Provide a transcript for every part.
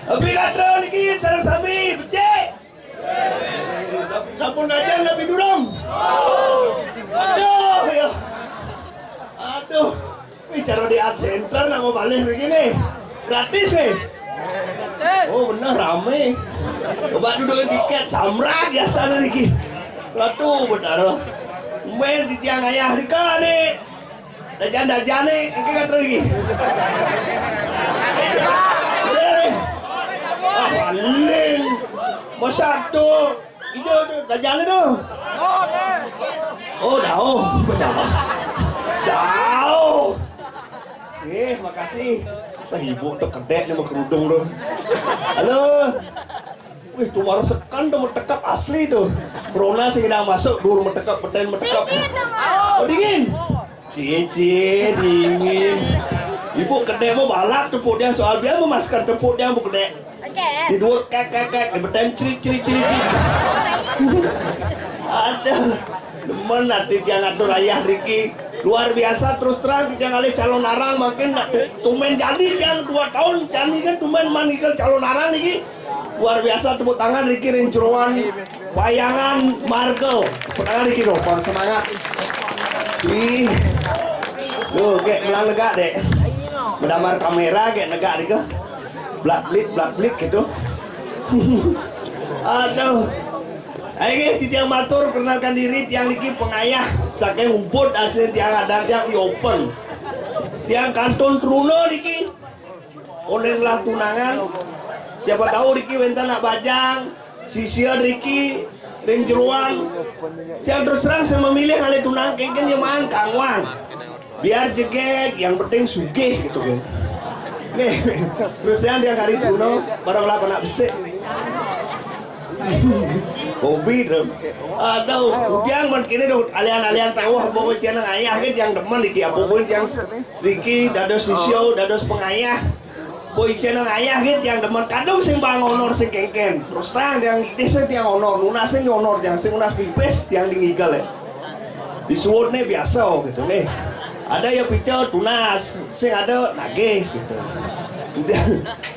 Abi kata lagi sarang sami becek. Sampun ngajang Nabi Duram. Aduh ya. Aduh. Bicara di art center nak mau balik begini. Gratis Oh benar rame. Coba duduk tiket samrak biasa lagi. Latu benar. Main di tiang ayah Rika nih. Dajan nih, ini kata lagi. Paling mau satu itu dajan itu. Oh jauh. Makasih. Ibu tuh kedek nih mau kerudung tuh. Halo. Wih, tuh marah sekan tuh metekap asli tuh. Corona sih tidak masuk, dulu metekap, beten metekap. Oh dingin. Cie dingin. Ibu kedek mau balak tepuk dia soal dia mau masker tepuk dia mau kedek. Di dua kek, di beten ciri. Ada. Demen nanti dia ngatur ayah Riki. Luar biasa terus terang dia ngalih calon arang makin tumen jadi yang 2 tahun jadi kan tumen manggil calon arang nih. Luar biasa tepuk tangan Riki Rincuruan Wayangan Markel. Tepuk tangan Riki dong, semangat. Ih. Loh, kayak melang lega dek. Mendamar kamera kayak lega dek. Blak-blik gitu. Aduh. Ayo tiang matur perkenalkan diri tiang Niki pengayah saking ubud asli tiang ada tiang open. Tiang kanton Truno Niki. Onenglah tunangan. Siapa tahu Riki wenta nak bajang, sisia Riki ring jeruan. Yang terus terang saya memilih kali tunang kengken yang mang kangwang. Biar jegek, yang penting sugih gitu kan. Nih, terus yang dia kali Truno baranglah kena besek. Hobi tuh. Aduh, ujang man kini tuh alian-alian sawah pokoknya tiang ayah kan yang demen Riki apapun yang Riki dados sisio, dados pengayah. Boy channel ayah gitu yang demen kadang sing bang honor sing kengken terus terang yang desa tiang honor lunas sing honor yang sing lunas pipes tiang dingigal ya disuwut nih biasa gitu nih ada yang picau tunas sing ada nagih gitu udah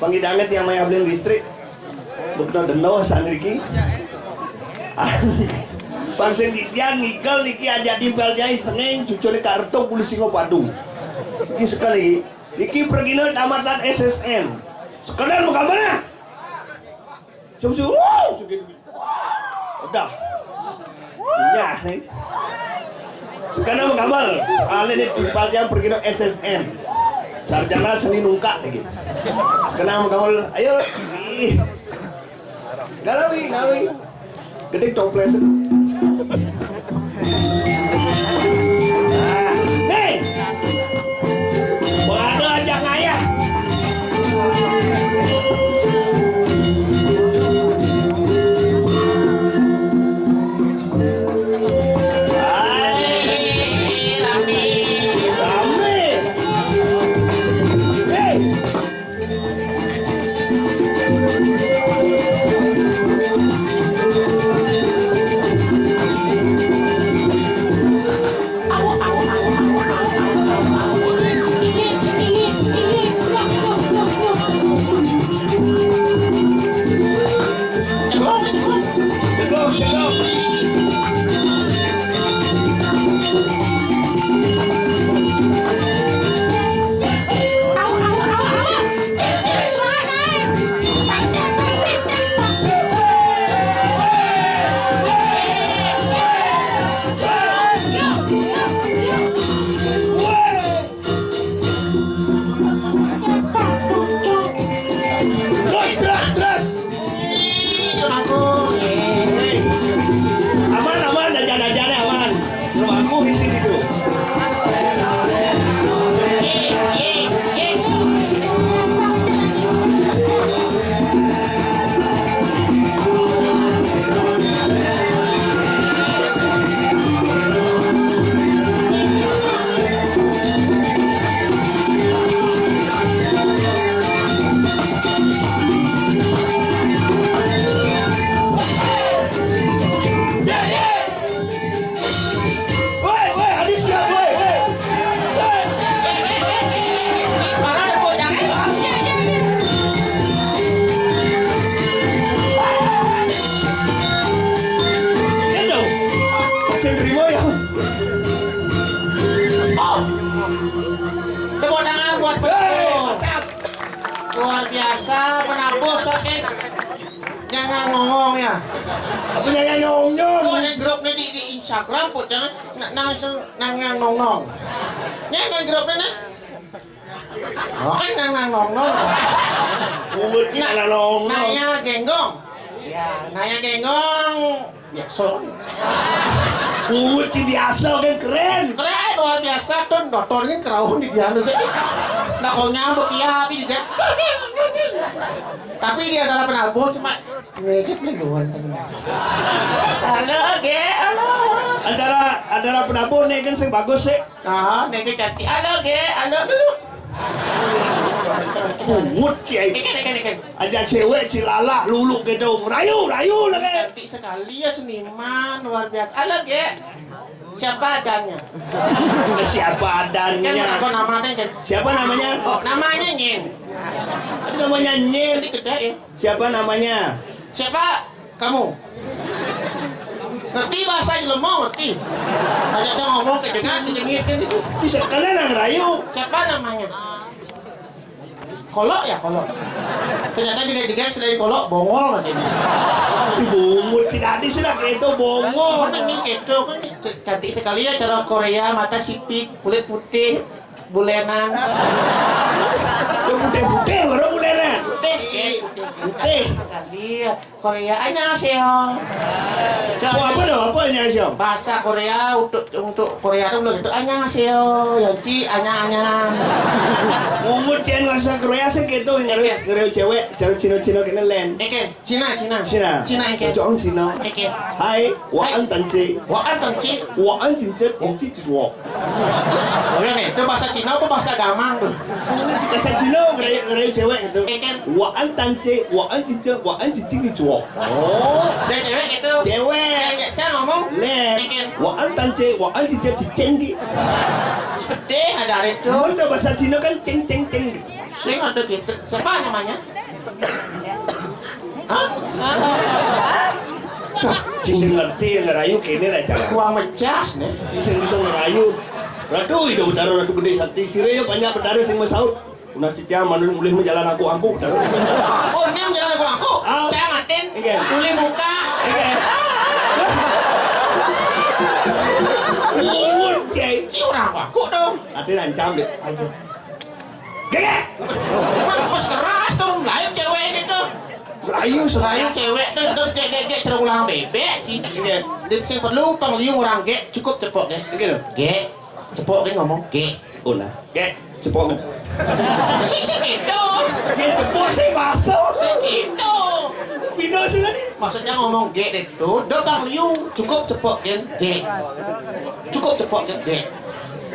panggidangan tiang maya beli listrik betul deno sanriki Bang sing tiang ngigal niki aja timpel jai sengeng cuculi kartu polisi Badung ini sekali Niki pergi ke tamatan SSN. Sekedar mau kabarnya? Susu, udah. Ya nih. Sekedar mau kabar. Soalnya ini timpal jam pergi ke SSN. Sarjana seni nungkak nih. Sekedar mau kabar. Ayo. Galawi. Gede toples. luar biasa penabuh sakit. Jangan ngomong ya. Apa yang nyong-nyong? Oh, ada grup nih di Instagram pun jangan nang nong. Jangan grup nih. Oh kan nang nong. Uwet kita nong. Naya genggong. Ya, naya genggong. Ya so. Uwet si biasa kan keren. Keren luar biasa tuh dokternya kerawun di dia sih. Nah kalau nyambuk ya tapi dia. Tapi dia adalah penabuh cuma ngekit nih doang. Halo, halo. Antara penabuh nih kan sing bagus sih. Nah, ngekit cantik. Halo, halo dulu. Uwet sih. Ikan. Ada cewek cilala lulu gitu. Rayu lah kan. Cantik sekali ya seniman luar biasa. Halo, siapa adanya? Siapa Kan adannya? apa namanya kan? Siapa namanya? Oh, namanya Nyin. Ada namanya Nyin. Jadi gede ya. Siapa namanya? Siapa kamu? Ngerti bahasa Ilmu, ngerti? Banyak yang ngomong kedengar, kedengar gitu. Si sekalian yang rayu. Siapa namanya? Kolok ya, kolok. Ternyata juga selain kolok, bongol mas ini. Bungut tidak ada sudah kayak itu bongol. Mana nih gitu kan cantik sekali ya cara Korea, mata sipit, kulit putih, bulenan. Itu putih baru bulenan. Putih sekali ya Korea. Annyeonghaseyo. Apa apanya sih? Bahasa Korea untuk Korea itu belum gitu. Annyeonghaseyo, Yanci, anya. Bungut yang bahasa Korea sih gitu ngeri cewek, cewek Cina kena len. Eken, Cina. Cina Eken. Chọn Cina. Eken. Hai, Waan Tanci. Waan Tanci. Waan Cince, Inci Cidwo. Oh ya nih, itu bahasa Cina apa bahasa Gamang tuh? Bahasa Cina ngeri cewek gitu. Eken. Waan Tanci, Waan Cince, Waan Cinci Cidwo. Oh, Dia cewek gitu. cewek. Cara ngomong. Len. Eken. Waan Tanci, Waan Cince Cicenggi. Sedih ada itu. Bunda bahasa Cina kan ceng. Sing ada gitu. Siapa namanya? Hah? Cing ngerti ngerayu kene lah cara. Uang mecas nih. Sing bisa ngerayu. Ratu itu utara ratu gede sakti sire banyak bedara sing masaut. Una sitya manun mulih menjalan aku bedara. Oh ini yang jalan aku. Ah. Cara ngatin. Iya. Tuli muka. Umur cai. Si orang aku dong. Ate lancam deh. Ayo. Gege. Mas keras dong. Layu cewek gitu. Rayu Layu seraya. cewek tuh gek cara ulang bebek sih. Iya. Dan saya perlu pangliung orang gek cukup cepok deh. Gitu. Gek. Cepok kan ngomong gek. Una. Ge. Cepok. Si gitu. Ge cepok sing baso. Si gitu. Pino sih kan. Maksudnya ngomong gek itu, do pangliung cukup cepok kan gek. Cukup cepok kan gek.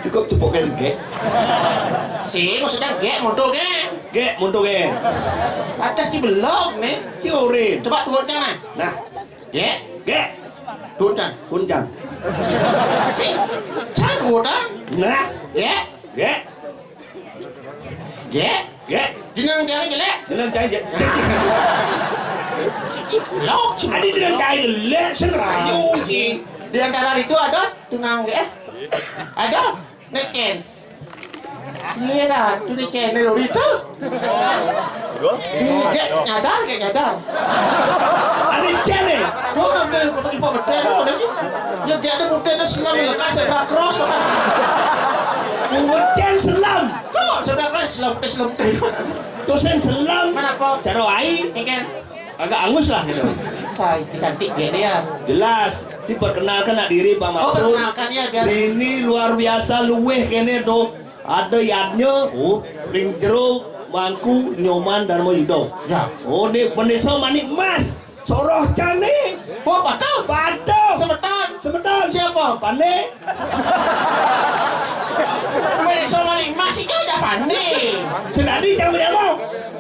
Cukup cepok kan ge. Si maksudnya gek mundur kan. Ge mundur ge. Ada di blog nih. Ki orin. Coba turunkan nah. Nah, Gek. ge. Turunkan. Kuncang. Si. Cara turunkan. Nah, Gek. ge. Gek. Ge. Jenang jangan jelek. Dengan cai je. Blog. Ada dengan cai le sing rayu sih. Di antara itu ada tunang gek. Ada necen. Iya dah, tu necen itu. Gek nyadar. Ada cene. Tuh udah pakai pak betul udah ni. Ya gek ada betul dah silam lekas saya cross kan. Umurcen selam. Tuh sudah kan silam. Tuh sen selam. Mana apa? Cara ai Ikan. agak angus lah gitu. Saya cantik dia. Jelas. Diperkenalkan nak diri Pak Oh, Matur. perkenalkan ya biar. Ini luar biasa luweh kene tuh. Ada yadnya, ring jeruk, mangku, nyoman, Darmo Yudo. Ya. Oh, ini penisa manik emas. Soroh cane. Oh, patah. Patok. Sebentar. Siapa? Pane. Mereka soal masih kau dah pandai. Senadi jangan berjamau.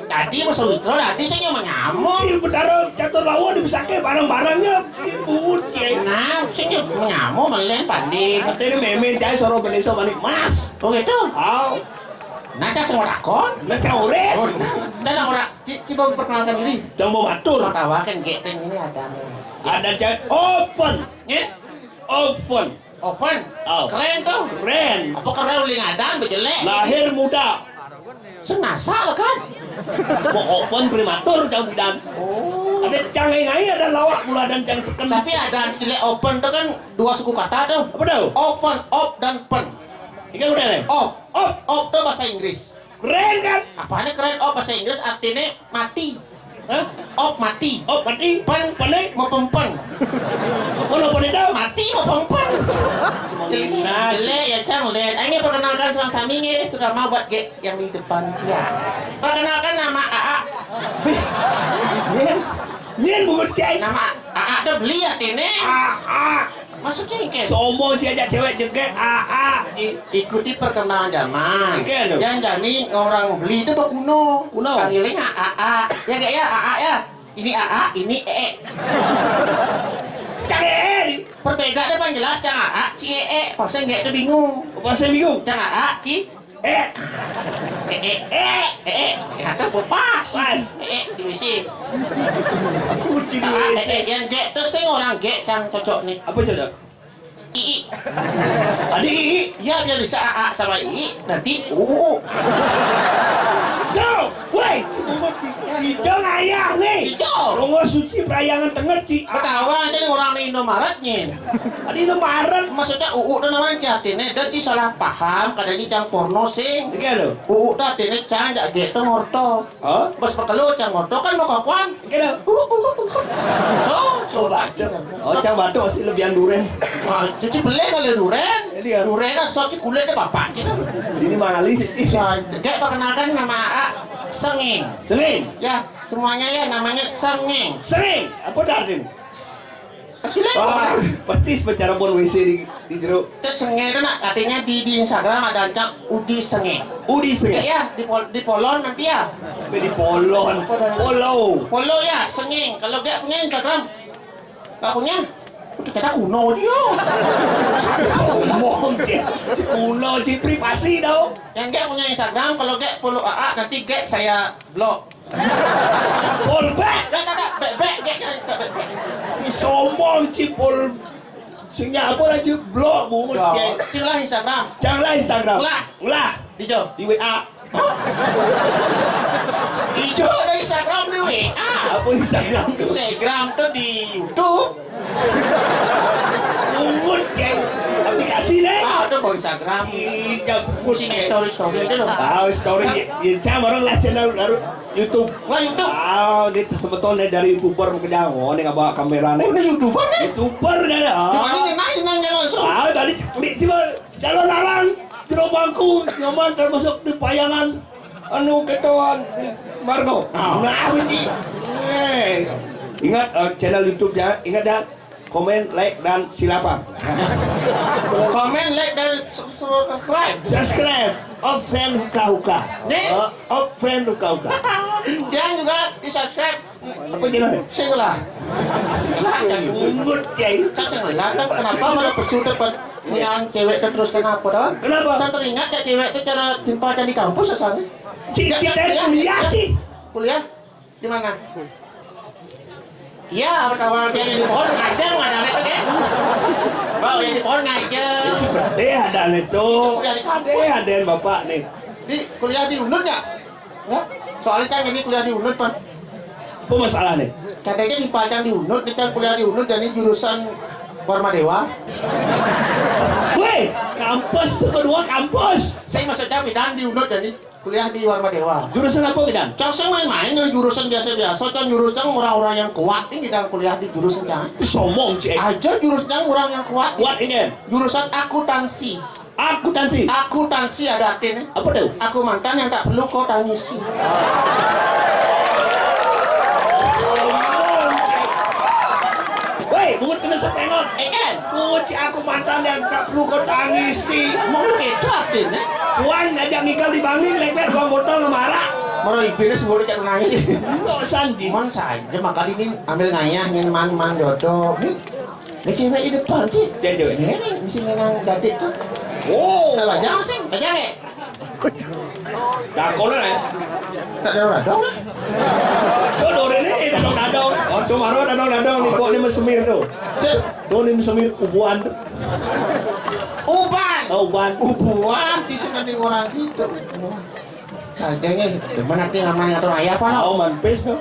Tadi Mas Witro, tadi saya cuma nyamuk. Ini bedara catur lawan dibesake barang-barangnya. Bungut cek. Nah, saya cuma nyamuk melen pandai. Katanya meme jai soroh penisa manik emas. Oh gitu. Aw. Nah, saya semua akon. Nah caure. Dan orang, coba perkenalkan diri. Jangan mau matur. Mau tawakan geteng ini ada. Ada jai oven. Nyet, Oven. oven. Oh. Keren tuh. Keren. Apa keren uling adan bejelek? Lahir muda. Senasa lah kan? Mau open prematur jam bidan. Oh. Ada canggih ngai ada lawak pula dan cang seken. Tapi ada nilai open tuh kan dua suku kata tuh. Apa dah? Open, op dan pen. Ikan udah nih. Off, Oh, off tuh bahasa Inggris. keren kan? Apanya keren? Off bahasa Inggris artinya mati. Hah? Off mati. Oh, mati. Pen, Pandai. mau pempen. Mana pandai tahu? Mati mau pempen. Mengingat. Jelek ya Cang, lihat. Ini perkenalkan Sang Saming ya, itu nama buat G yang di depan. Ya. Perkenalkan nama AA. Nyen, nyen bukan ceng. Nama AA tuh beli ya ini. Ah. Maksudnya yang kayak Sombong si ajak cewek jeget. ikuti perkembangan zaman. Iya, dong. Yang jadi orang beli itu tuh kuno. Kuno. Panggilnya AA. Ya enggak ya AA ya. Ini AA, ini EE. Canggih. Perbedaan depan jelas Cang AA, ci EE. Pasal enggak itu bingung. Bahasa bingung. Cang AA, ci EE. EE. Ya kan pas. Pas. EE di WC. Kunci di AA, WC. EE yang G terus sing orang G Cang cocok nih. Apa cocok? II. Adik. Ya biar bisa AA sama II nanti No, woi. Hijau ayah nih. hijau. Rongo suci perayangan tengah ci. Pertama aja nih orang di Indomaretnya. Tadi itu Maret. Maksudnya UU itu namanya artinya jadi salah paham kadang Cang porno sing. Oke lo. UU itu artinya Cang jak gitu ngorto. Oh, Pas pekelu Cang ngorto kan mau kawan. oke lo. Oh, coba aja. Oh, cang batuk sih lebihan duren. Wah, cuci beli kali duren. Jadi ya. Duren kan sok kulitnya bapak gitu. Ini mangali sih. Kayak perkenalkan nama AA Sengeng. Sering. Ya, semuanya ya namanya Sengeng. Sering. Apa dah ini? Kecilnya Wah, percis bicara bon WC di jeruk. itu Sengeng itu nak artinya di Instagram ada Cang Udi Sengeng. Udi Ya, sering. ya di Polon nanti ya. Di Polon. Polo. Follow ya, Sengeng. Kalau gak punya Instagram, gak punya, udah kita kuno dia. Ngomong sih. Kuno sih privasi tau. Yang gak punya Instagram, kalau gak follow AA, nanti gak saya blok. Polbek. Gak, bek, Si sombong si pol. Si nyapa lah si blog bungut cek. Silah Instagram, Janganlah Instagram. Ulah. Ulah. dijo. Di WA. Dijo ada Instagram di WA. Apa Instagram tuh? Instagram tuh di YouTube. Bungut cek. Aplikasi deh. Ah, itu mau Instagram. Iya, Sini story itu dong. Tahu story yang cama orang lah channel baru YouTube. Lah YouTube. Ah, dia sebetulnya dari YouTuber kerja. Oh, dia nggak bawa kamera nih. Oh, ini YouTuber nih. YouTuber dah. Gimana nanya langsung. Ah, tadi coba jalan larang jero bangku nyaman termasuk di payangan anu ketuan Margo. Nah, ini. Ingat channel YouTube ya, ingat dah. Komen, like, dan silapa. Komen, like, dan subscribe. Subscribe. Open huka-huka. Nih. Open huka-huka. Jangan juga di subscribe. Apa jelas? Singelah. Singelah kan. Ungut, cai. Kan singelah kan kenapa malah pesu dapat yang cewek itu terus kenapa dah? Kenapa? Kan teringat ya cewek itu cara timpanya di kampus asalnya. Kita kuliah, Ci. Kuliah di mana? Iya, pertama dia yang di pohon ngajar mana itu ya? Bawa yang di pohon ngajar. Dia ada itu. Kuliah di kampus. Dia ada bapak nih. Di kuliah di UNUD nggak? Nggak. Soalnya kan ini kuliah di UNUD pan. Apa masalah nih? Katanya dipajang di UNUD, ini kan kuliah di UNUD jadi jurusan Warma Dewa. Weh, kampus kedua kampus. Saya maksudnya bidan di UNUD jadi kuliah di Warma Dewa. Jurusan apa bidan? Cang saya main-main dari jurusan biasa-biasa, kan jurusan orang-orang yang kuat ini dan kuliah di jurusan jangan. Sombong cek. Aja jurusan orang yang kuat. Kuat ini. Jurusan akuntansi. Akuntansi. Akuntansi ada artinya. Apa tuh? Aku mantan yang tak perlu kau tangisi. Weh, bungut kena sepengot. Kan? Bungut si aku mantan yang tak perlu kau tangisi. Mau itu artinya? Wan ngajak nikah di Bangling, leper buang botol ngemarah. Mau iblis sebelum cak nangis. Enggak sanji. Cuman saja maka ini ambil ngayah ingin man jodoh. Ini cewek di depan sih. Cewek. Ini mesti menang jadi tuh. Oh, Nah, bajang sih, bajang ya. dakon ya. Tak ada orang dong. Tuh dore ini dadong. Oh, cuma ro dadong nih kok ini semir tuh. Cek, Tuh ini semir ubuan. uban. Oh, uban. Ubuan di sini nih orang gitu. Sajanya demen nanti ngaman ngatur ayah apa Tahu manpes no.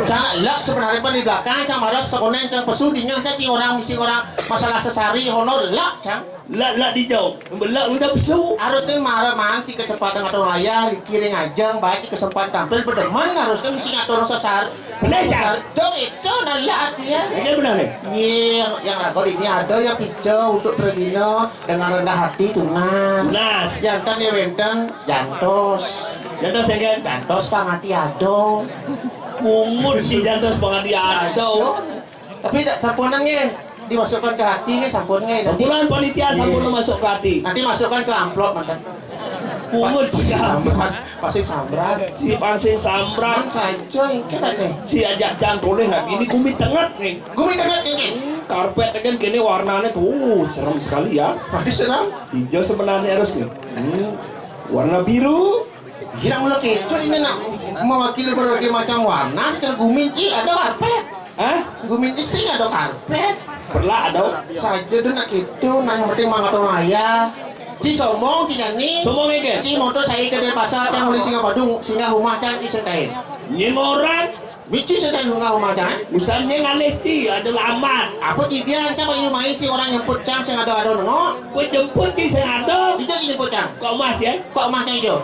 Jangan lek sebenarnya pan di belakang cang maros sekonen cang pesu dingan kan cing orang misi orang masalah sesari honor lek cang Lah dijauh. Belak udah pesu. harusnya marah manci kesempatan ngatur ayah dikiring ajang baik kesempatan tampil berdemen harusnya misi ngatur sesar Bener, Cang? dong itu nala ya Ini benar nih. iya yang ragu ini ada yang hijau untuk Pregino dengan rendah hati tunas Nas. yang kan ya wenten jantos Jantos ya kan? jantos pangati ado Mungun si jantos pengadia atau tapi tak sampunannya dimasukkan ke hati nih sampunnya nanti bulan panitia sampun masuk ke hati. nanti masukkan ke amplop mantan Mungun si sambat pasti sambrat si pangsing sambrat saja ini deh si ajak jangkolnya nggak gini kumit tengah nih. gue minta ini Karpet kan gini warnanya tuh serem sekali ya. pasti seram Hijau sebenarnya harus nih. Warna biru. hilang mulai itu ini nak mewakili berbagai macam warna tergumin sih ada karpet Hah? gumin sih ada karpet Perlah ada. saja tuh nak itu nah yang penting mangat orang ayah si sombong si nyanyi Semua mege. si motor saya ke pasar yang mulai singa Badung singa rumah can isetain Nyeng orang. bici setain singa rumah can Misalnya ngalih ci ada lamat. apa dia kan bayu main si orang nyemput cang sing ada nengok Gue jemput ci saya ada. dia nyemput cang Kau mas ya? kok rumah cang hijau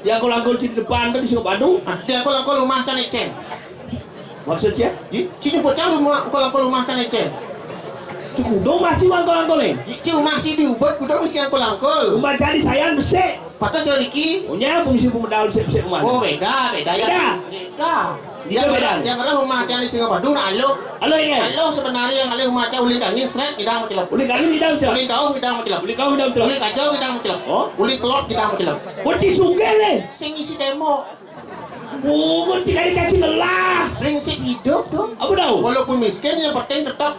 Ya aku langkul ci di depan tuh di Sungai Bandung. dia aku langkul rumah cang eceng Maksudnya? si nyemput cang aku langkul rumah cang eceng Tuh kudu masih langkul nih. si rumah si diubat kudu mesti aku langkul Rumah jadi sayang besek. patah jeliki Punya fungsi pemedal besek rumah. oh beda ya beda Dia beda. yang ada rumah cang di singa Badung nah alo Halo ya. alo sebenarnya yang ada rumah cang ulin kangin seret tidak mau celap Uli kali tidak bisa. ulin kau tidak mau celap Uli kau tidak bisa. ulin kacau tidak mau celap Oh? ulin kelot tidak mau celap Berarti sungguh nih. sing isi demo Berarti kali kasih lelah. prinsip hidup tuh Apa tahu? walaupun miskin yang penting tetap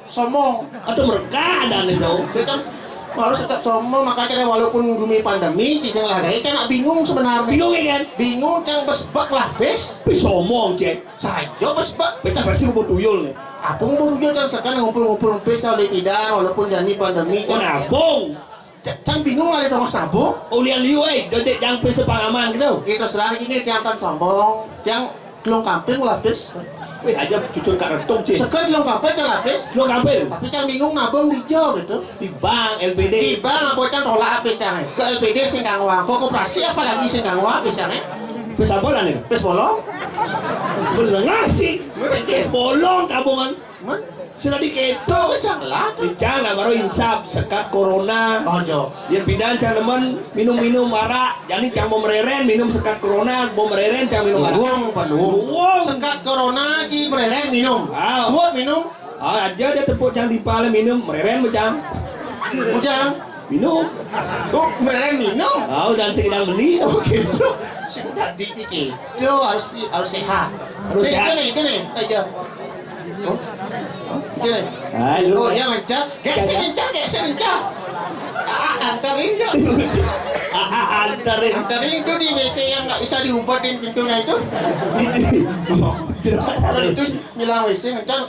sombong Atau mereka ada nih dong. kita harus tetap sombong makanya walaupun gumi pandemi ciseng lah kan nak bingung sebenarnya Bingung ya kan? bingung cang besbak lah bes Tapi somong cek. saja besbak Kita pasti mau tuyul nih. apung baru kan sekarang ngumpul-ngumpul bes oleh tidak walaupun jadi pandemi Oh kan nabung. cang bingung ada dong sabuk Ulian liwai. Jadi jangan pesa pengaman gitu. kita selari ini yang sombong yang kelong kampung lah bes Wih aja cucur kak rentung cek. sekarang kelong kampung kan lah bes Lo ngambil tapi cang bingung nabung di jauh gitu di bank LPD. tiba ngabocan tolak habis yang ke LPD sing kang uang kok koperasi apalagi sing kang uang habis yang Pesa bola nih. pes bolong Belengah sih. Bolong tabungan. men Sudah diketo. tuh kecang lah Dicang nggak baru insap sekat corona. ojo Yang pindahan cang demen minum marak. Jadi cang mau mereren minum sekat corona. Mau mereren cang minum marak. uang penuh Wow. sekat corona di mereren minum Wow. suat minum Ah, aja dia tepuk cang di pala minum mereren macam ujang minum. tuh mereren minum Ah, dan sekedar beli. oh gitu sudah dikit itu harus sehat Harus sehat. itu nih aja Gini. Ayo. Oh ya mencah, kayak mencah. Antarin ya. Antarin. Antarin itu di WC yang nggak bisa diubatin pintunya itu. Kalau itu bilang WC ngecan.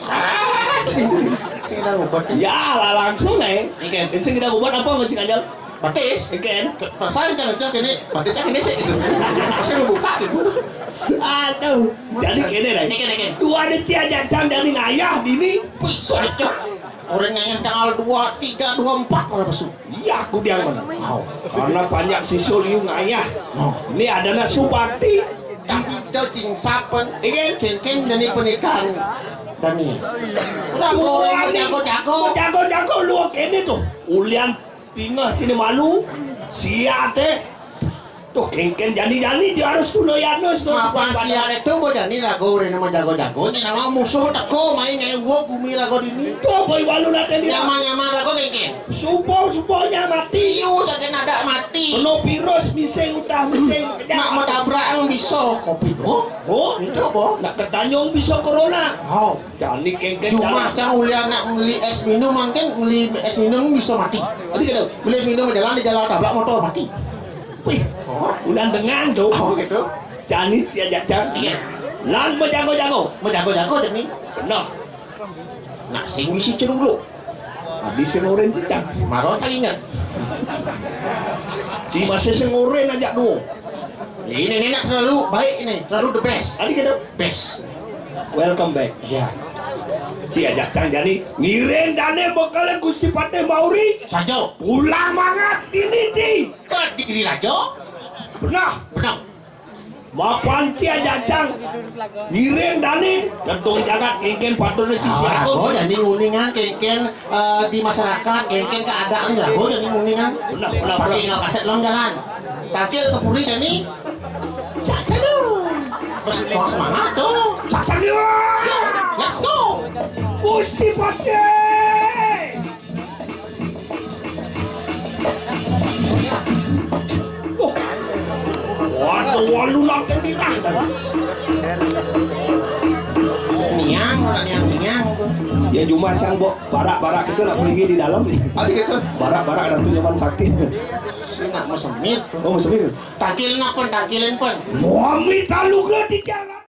Sing ubatin. Ya lah langsung Ikan. Sing kita buat apa nggak aja? Batis. Ikan. Perasaan jangan ini batisnya ini sih. Saya buka gitu. Aduh. Jadi kene lah. Ikan. Dua ada cia jam dari ngayah dini. Wih, sudah. Orang yang tanggal 2, 3, 24 kalau besok. Iya, aku diang mana? Karena banyak siswa liu ngayah. Ini ada nak subakti. Tapi itu cing sapen. Ikan. Kengkeng dari pernikahan. Dani. Udah goreng jago-jago. Lu kene tuh. Ulian tinggal sini malu. Sia teh. Tuh kengken jani-jani dia harus tuloyanus. Apaan sih ada tuh mau jadi rago nama jago-jago. Ini nama musuh teko main ngewok bumi rago ini. Tuh boy walu naten dia. Nyaman rago kengkeng. Supo-suponya mati. Iu saking ada mati. Kena virus miseng utah miseng Nak mau tabrak yang bisa kopi tuh. Oh, Itu boh. nak ketanyong bisa corona. Oh. Jani kengken Cuma cang ulian nak beli es minuman kan beli es minum bisa mati. Tadi kan Beli es minum di jalan tabrak motor mati. wih, udah dengan tuh. Oh gitu. Jani cia jajang. Iya. Lan jago-jago. Mau jago-jago jadi. Nah, Nak sing bisi cerung dulu. habis yang orange cicang. Maro kali ingat. Si masih sengoren aja dulu. Ini nenek terlalu baik ini, terlalu the best. Tadi kita Best. welcome back. Ya. Si ajak cang jadi ngiren dane bakal Gusti Patih Mauri. Sajo. Ulah mangat ini di. Ke di rajo. Benar. Benar. Mapanci ajak cang ngiren dane tentung jagat kengken patune si siapa. Rago jadi nguningan kengken di masyarakat, kengken keadaan rago jadi nguningan. Benar. Pasti nggak kaset long jalan. Takil ke puri jadi. Caca dong. Terus mau semangat dong. Saksan dia. Yo, let's go. Gusti Patih. Oh. Waduh, walu nak dirah dah. Niang, orang niang. Ya cuma cang bo barak-barak itu nak pergi di dalam nih. Tadi gitu. Barak-barak dan pinjaman sakti. Si nak mau semit. Oh, semir. Takil nak pun, takilin pun. Muami talu ke di jalan.